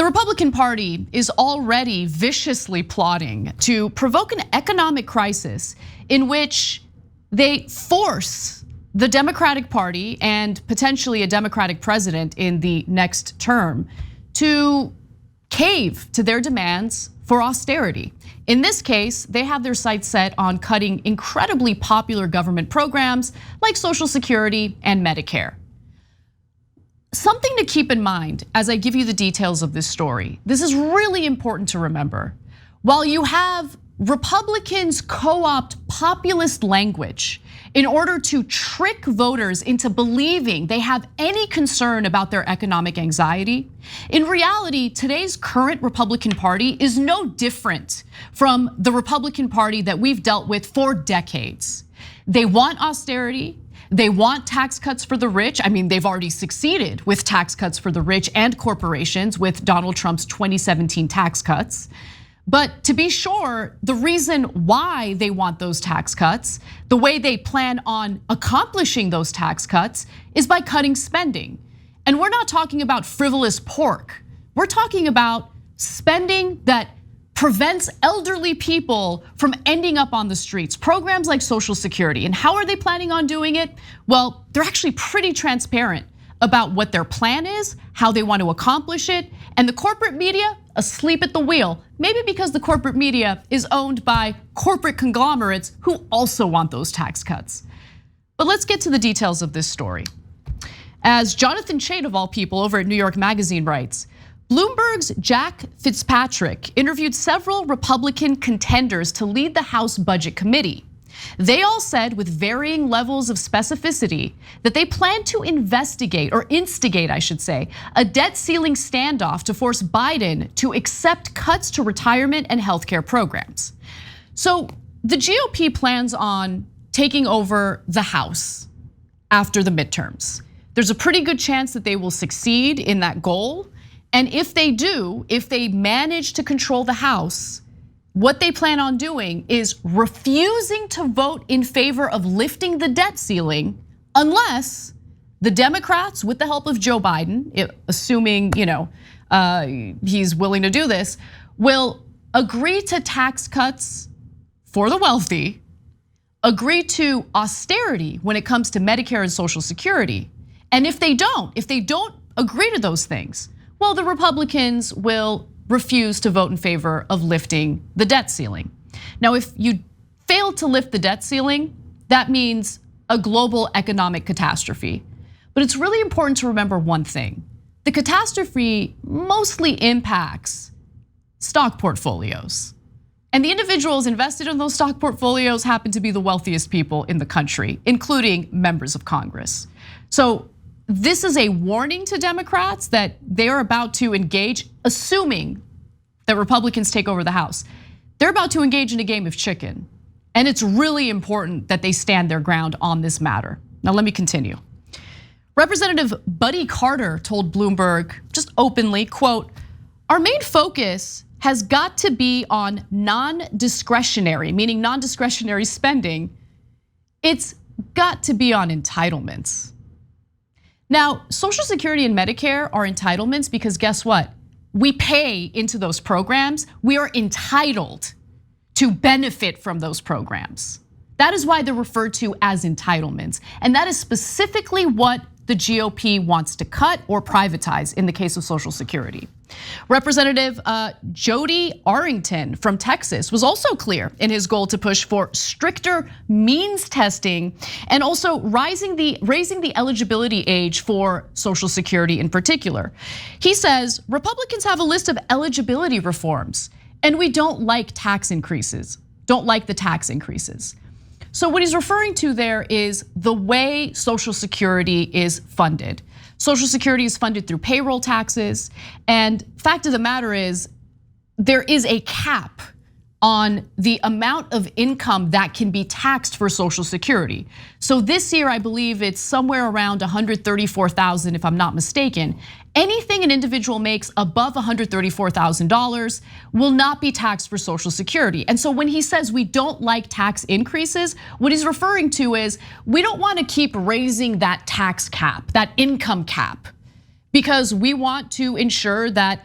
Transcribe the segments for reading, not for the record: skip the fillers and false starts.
The Republican Party is already viciously plotting to provoke an economic crisis in which they force the Democratic Party and potentially a Democratic president in the next term to cave to their demands for austerity. In this case, they have their sights set on cutting incredibly popular government programs like Social Security and Medicare. Something to keep in mind as I give you the details of this story. This is really important to remember. While you have Republicans co-opt populist language in order to trick voters into believing they have any concern about their economic anxiety, in reality, today's current Republican Party is no different from the Republican Party that we've dealt with for decades. They want austerity. They want tax cuts for the rich. I mean, they've already succeeded with tax cuts for the rich and corporations with Donald Trump's 2017 tax cuts. But to be sure, the reason why they want those tax cuts, the way they plan on accomplishing those tax cuts is by cutting spending. And we're not talking about frivolous pork. We're talking about spending that prevents elderly people from ending up on the streets. Programs like Social Security. And how are they planning on doing it? Well, they're actually pretty transparent about what their plan is, how they want to accomplish it, and the corporate media asleep at the wheel. Maybe because the corporate media is owned by corporate conglomerates who also want those tax cuts. But let's get to the details of this story. As Jonathan Chait, of all people, over at New York Magazine writes, Bloomberg's Jack Fitzpatrick interviewed several Republican contenders to lead the House Budget Committee. They all said with varying levels of specificity that they plan to investigate, or instigate, I should say, a debt ceiling standoff to force Biden to accept cuts to retirement and healthcare programs. So the GOP plans on taking over the House after the midterms. There's a pretty good chance that they will succeed in that goal. And if they do, if they manage to control the House, what they plan on doing is refusing to vote in favor of lifting the debt ceiling unless the Democrats, with the help of Joe Biden, assuming he's willing to do this, will agree to tax cuts for the wealthy, agree to austerity when it comes to Medicare and Social Security. And if they don't agree to those things, well, the Republicans will refuse to vote in favor of lifting the debt ceiling. Now, if you fail to lift the debt ceiling, that means a global economic catastrophe. But it's really important to remember one thing. The catastrophe mostly impacts stock portfolios. And the individuals invested in those stock portfolios happen to be the wealthiest people in the country, including members of Congress. So this is a warning to Democrats that they are about to engage, assuming that Republicans take over the House. They're about to engage in a game of chicken. And it's really important that they stand their ground on this matter. Now let me continue. Representative Buddy Carter told Bloomberg just openly, quote, "Our main focus has got to be on non-discretionary, meaning non-discretionary spending. It's got to be on entitlements." Now, Social Security and Medicare are entitlements because guess what? We pay into those programs. We are entitled to benefit from those programs. That is why they're referred to as entitlements. And that is specifically what the GOP wants to cut or privatize in the case of Social Security. Representative Jodey Arrington from Texas was also clear in his goal to push for stricter means testing and also raising the eligibility age for Social Security in particular. He says Republicans have a list of eligibility reforms and we don't like tax increases, don't like the tax increases. So what he's referring to there is the way Social Security is funded. Social Security is funded through payroll taxes, and fact of the matter is, there is a cap on the amount of income that can be taxed for Social Security. So this year, I believe it's somewhere around $134,000, if I'm not mistaken. Anything an individual makes above $134,000 will not be taxed for Social Security. And so when he says we don't like tax increases, what he's referring to is we don't want to keep raising that tax cap, that income cap, because we want to ensure that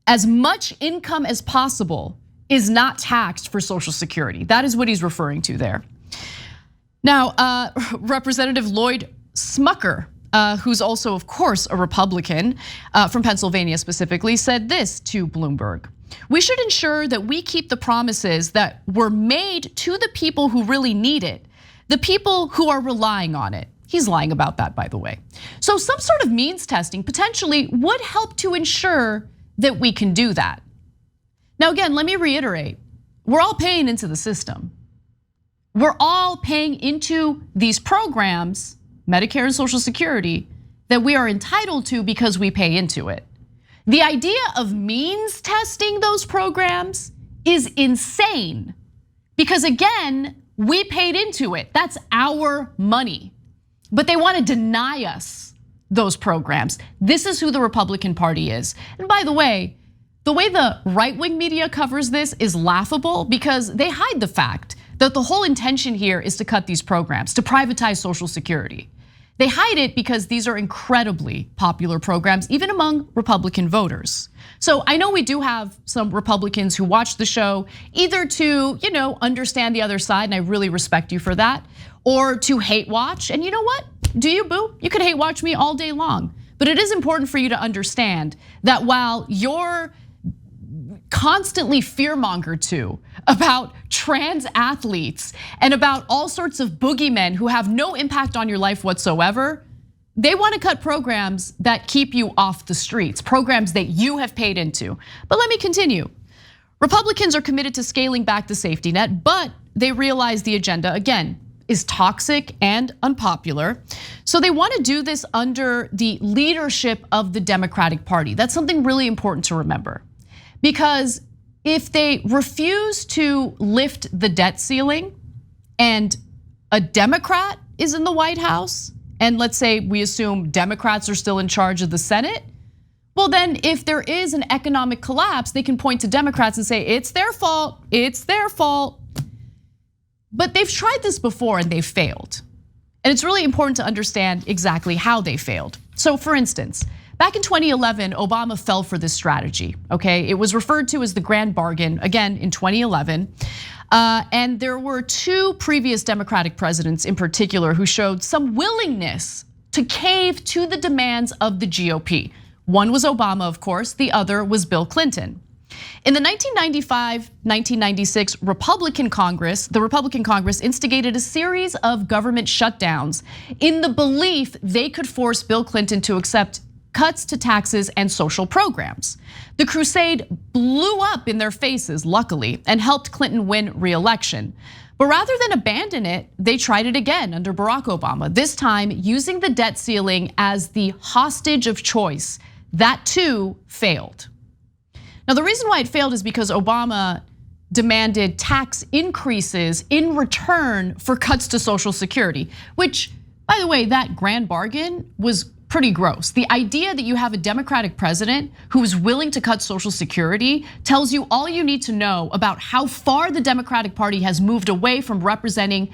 as much income as possible is not taxed for Social Security. That is what he's referring to there. Now, Representative Lloyd Smucker, who's also, of course, a Republican from Pennsylvania specifically, said this to Bloomberg. We should ensure that we keep the promises that were made to the people who really need it, the people who are relying on it. He's lying about that, by the way. So some sort of means testing potentially would help to ensure that we can do that. Now, again, let me reiterate, we're all paying into the system. We're all paying into these programs, Medicare and Social Security, that we are entitled to because we pay into it. The idea of means testing those programs is insane because, again, we paid into it. That's our money. But they want to deny us those programs. This is who the Republican Party is. And by the way the right-wing media covers this is laughable because they hide the fact that the whole intention here is to cut these programs, to privatize Social Security. They hide it because these are incredibly popular programs, even among Republican voters. So I know we do have some Republicans who watch the show either to, understand the other side, and I really respect you for that, or to hate watch. And you know what? Do you, boo? You can hate watch me all day long. But it is important for you to understand that while you're constantly fearmongered to about trans athletes and about all sorts of boogeymen who have no impact on your life whatsoever, they want to cut programs that keep you off the streets, programs that you have paid into. But let me continue. Republicans are committed to scaling back the safety net, but they realize the agenda, again, is toxic and unpopular. So they want to do this under the leadership of the Democratic Party. That's something really important to remember. Because if they refuse to lift the debt ceiling and a Democrat is in the White House, and let's say we assume Democrats are still in charge of the Senate, well then if there is an economic collapse, they can point to Democrats and say, it's their fault, it's their fault. But they've tried this before and they've failed. And it's really important to understand exactly how they failed. So for instance, back in 2011, Obama fell for this strategy, okay? It was referred to as the grand bargain, again, in 2011. And there were two previous Democratic presidents in particular who showed some willingness to cave to the demands of the GOP. One was Obama, of course, the other was Bill Clinton. In the 1995-1996 Republican Congress, the Republican Congress instigated a series of government shutdowns in the belief they could force Bill Clinton to accept cuts to taxes and social programs. The crusade blew up in their faces, luckily, and helped Clinton win re-election. But rather than abandon it, they tried it again under Barack Obama, this time using the debt ceiling as the hostage of choice. That too failed. Now, the reason why it failed is because Obama demanded tax increases in return for cuts to Social Security, which, by the way, that grand bargain was pretty gross. The idea that you have a Democratic president who is willing to cut Social Security tells you all you need to know about how far the Democratic Party has moved away from representing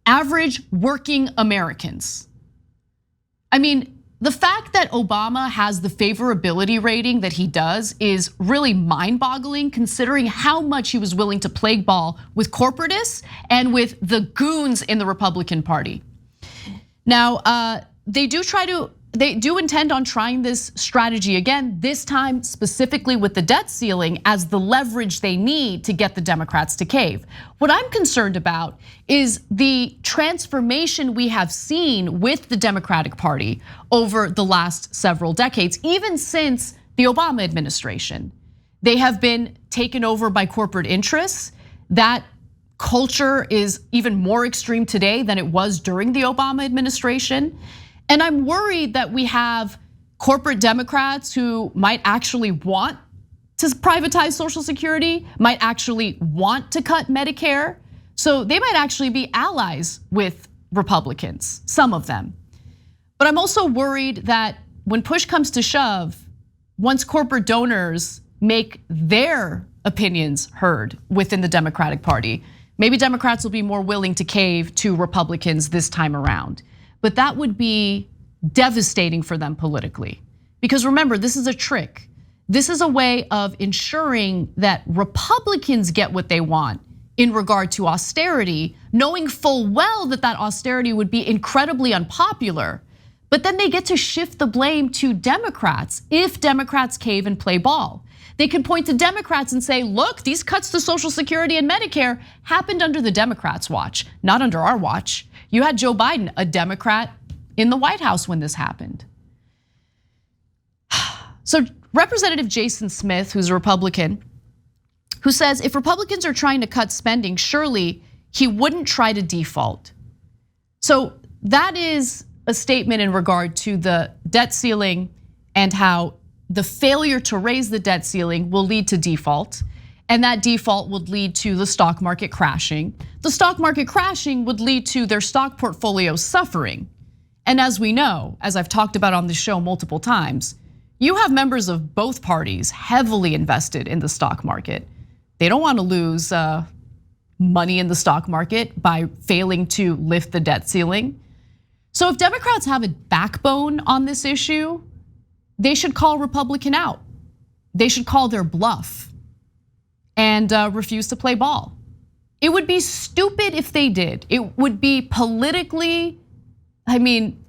average working Americans. I mean, the fact that Obama has the favorability rating that he does is really mind-boggling, considering how much he was willing to plague ball with corporatists and with the goons in the Republican Party. Now, they do intend on trying this strategy again, this time specifically with the debt ceiling as the leverage they need to get the Democrats to cave. What I'm concerned about is the transformation we have seen with the Democratic Party over the last several decades, even since the Obama administration. They have been taken over by corporate interests. That culture is even more extreme today than it was during the Obama administration. And I'm worried that we have corporate Democrats who might actually want to privatize Social Security, might actually want to cut Medicare. So they might actually be allies with Republicans, some of them. But I'm also worried that when push comes to shove, once corporate donors make their opinions heard within the Democratic Party, maybe Democrats will be more willing to cave to Republicans this time around. But that would be devastating for them politically. Because remember, this is a trick. This is a way of ensuring that Republicans get what they want in regard to austerity, knowing full well that that austerity would be incredibly unpopular. But then they get to shift the blame to Democrats if Democrats cave and play ball. They can point to Democrats and say, look, these cuts to Social Security and Medicare happened under the Democrats' watch, not under our watch. You had Joe Biden, a Democrat, in the White House when this happened. So Representative Jason Smith, who's a Republican, who says if Republicans are trying to cut spending, surely he wouldn't try to default. So that is a statement in regard to the debt ceiling and how the failure to raise the debt ceiling will lead to default. And that default would lead to the stock market crashing. The stock market crashing would lead to their stock portfolio suffering. And as we know, as I've talked about on the show multiple times, you have members of both parties heavily invested in the stock market. They don't want to lose money in the stock market by failing to lift the debt ceiling. So if Democrats have a backbone on this issue, they should call Republican out. They should call their bluff and refuse to play ball. It would be stupid if they did. It would be politically, it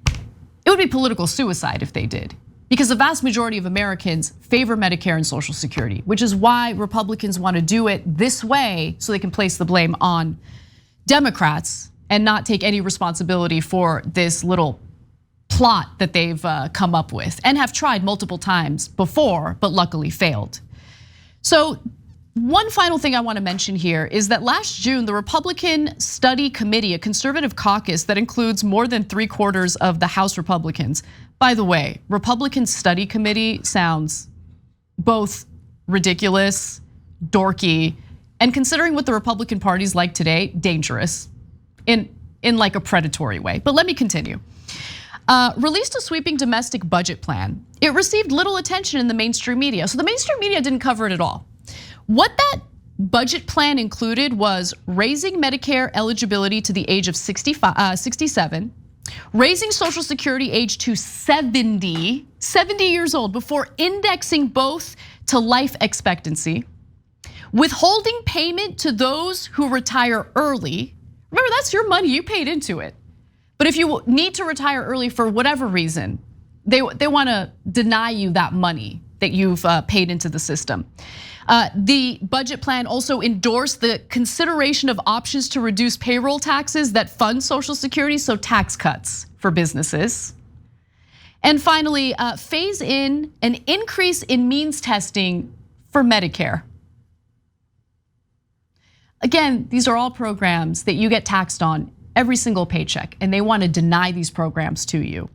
would be political suicide if they did. Because the vast majority of Americans favor Medicare and Social Security, which is why Republicans want to do it this way so they can place the blame on Democrats and not take any responsibility for this little plot that they've come up with and have tried multiple times before, but luckily failed. So one final thing I want to mention here is that last June, the Republican Study Committee, a conservative caucus that includes more than 3/4 of the House Republicans. By the way, Republican Study Committee sounds both ridiculous, dorky, and considering what the Republican Party's like today, dangerous in like a predatory way. But let me continue. Released a sweeping domestic budget plan. It received little attention in the mainstream media. So the mainstream media didn't cover it at all. What that budget plan included was raising Medicare eligibility to the age of 67, raising Social Security age to 70 years old before indexing both to life expectancy, withholding payment to those who retire early. Remember, that's your money, you paid into it. But if you need to retire early for whatever reason, they want to deny you that money that you've paid into the system. The budget plan also endorsed the consideration of options to reduce payroll taxes that fund Social Security, so tax cuts for businesses. And finally, phase in an increase in means testing for Medicare. Again, these are all programs that you get taxed on every single paycheck, and they want to deny these programs to you.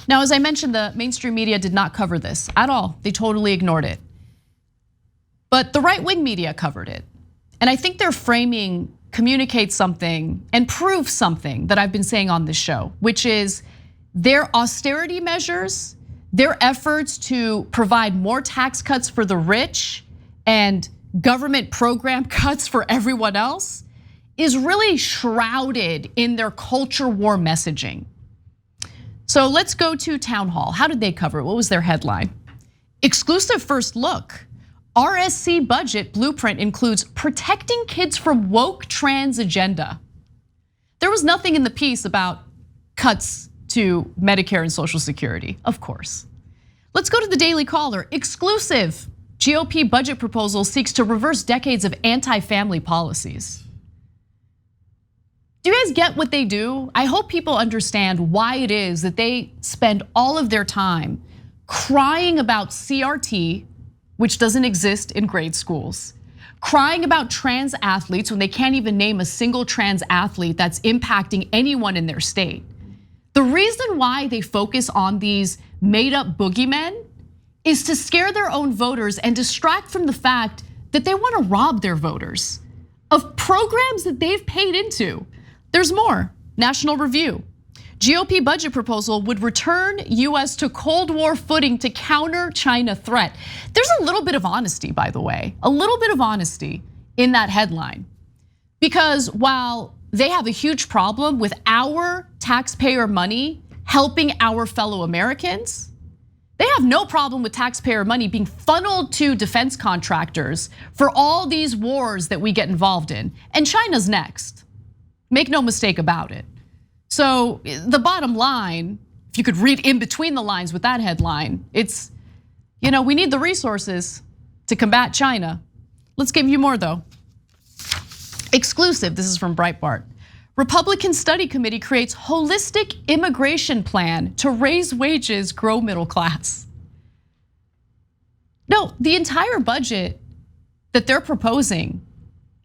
Now, as I mentioned, the mainstream media did not cover this at all. They totally ignored it. But the right-wing media covered it. And I think their framing communicates something and proves something that I've been saying on this show, which is their austerity measures, their efforts to provide more tax cuts for the rich and government program cuts for everyone else is really shrouded in their culture war messaging. So let's go to Town Hall. How did they cover it? What was their headline? Exclusive first look. RSC budget blueprint includes protecting kids from woke trans agenda. There was nothing in the piece about cuts to Medicare and Social Security, of course. Let's go to the Daily Caller. Exclusive. GOP budget proposal seeks to reverse decades of anti-family policies. Do you guys get what they do? I hope people understand why it is that they spend all of their time crying about CRT, which doesn't exist in grade schools, crying about trans athletes when they can't even name a single trans athlete that's impacting anyone in their state. The reason why they focus on these made up boogeymen is to scare their own voters and distract from the fact that they want to rob their voters of programs that they've paid into. There's more. National Review. GOP budget proposal would return US to Cold War footing to counter China threat. There's a little bit of honesty, by the way, a little bit of honesty in that headline. Because while they have a huge problem with our taxpayer money helping our fellow Americans, They have no problem with taxpayer money being funneled to defense contractors for all these wars that we get involved in. And China's next. Make no mistake about it. So the bottom line, if you could read in between the lines with that headline, it's, we need the resources to combat China. Let's give you more though. Exclusive, this is from Breitbart. Republican study committee creates holistic immigration plan to raise wages, grow middle class. No, the entire budget that they're proposing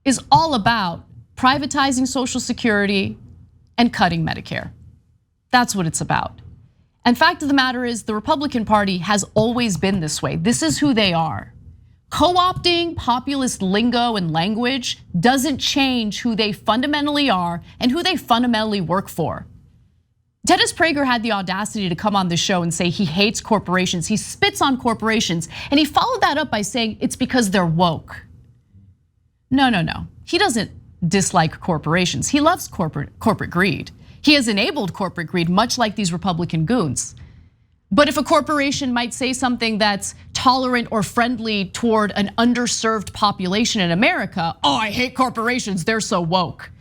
is all about privatizing Social Security and cutting Medicare. That's what it's about. And fact of the matter is, the Republican Party has always been this way. This is who they are. Co-opting populist lingo and language doesn't change who they fundamentally are and who they fundamentally work for. Dennis Prager had the audacity to come on the show and say he hates corporations, he spits on corporations, and he followed that up by saying it's because they're woke. No. He doesn't dislike corporations. He loves corporate greed. He has enabled corporate greed, much like these Republican goons. But if a corporation might say something that's tolerant or friendly toward an underserved population in America, I hate corporations, they're so woke.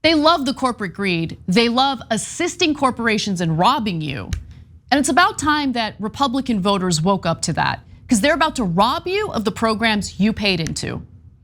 They love the corporate greed. They love assisting corporations in robbing you. And it's about time that Republican voters woke up to that, because they're about to rob you of the programs you paid into.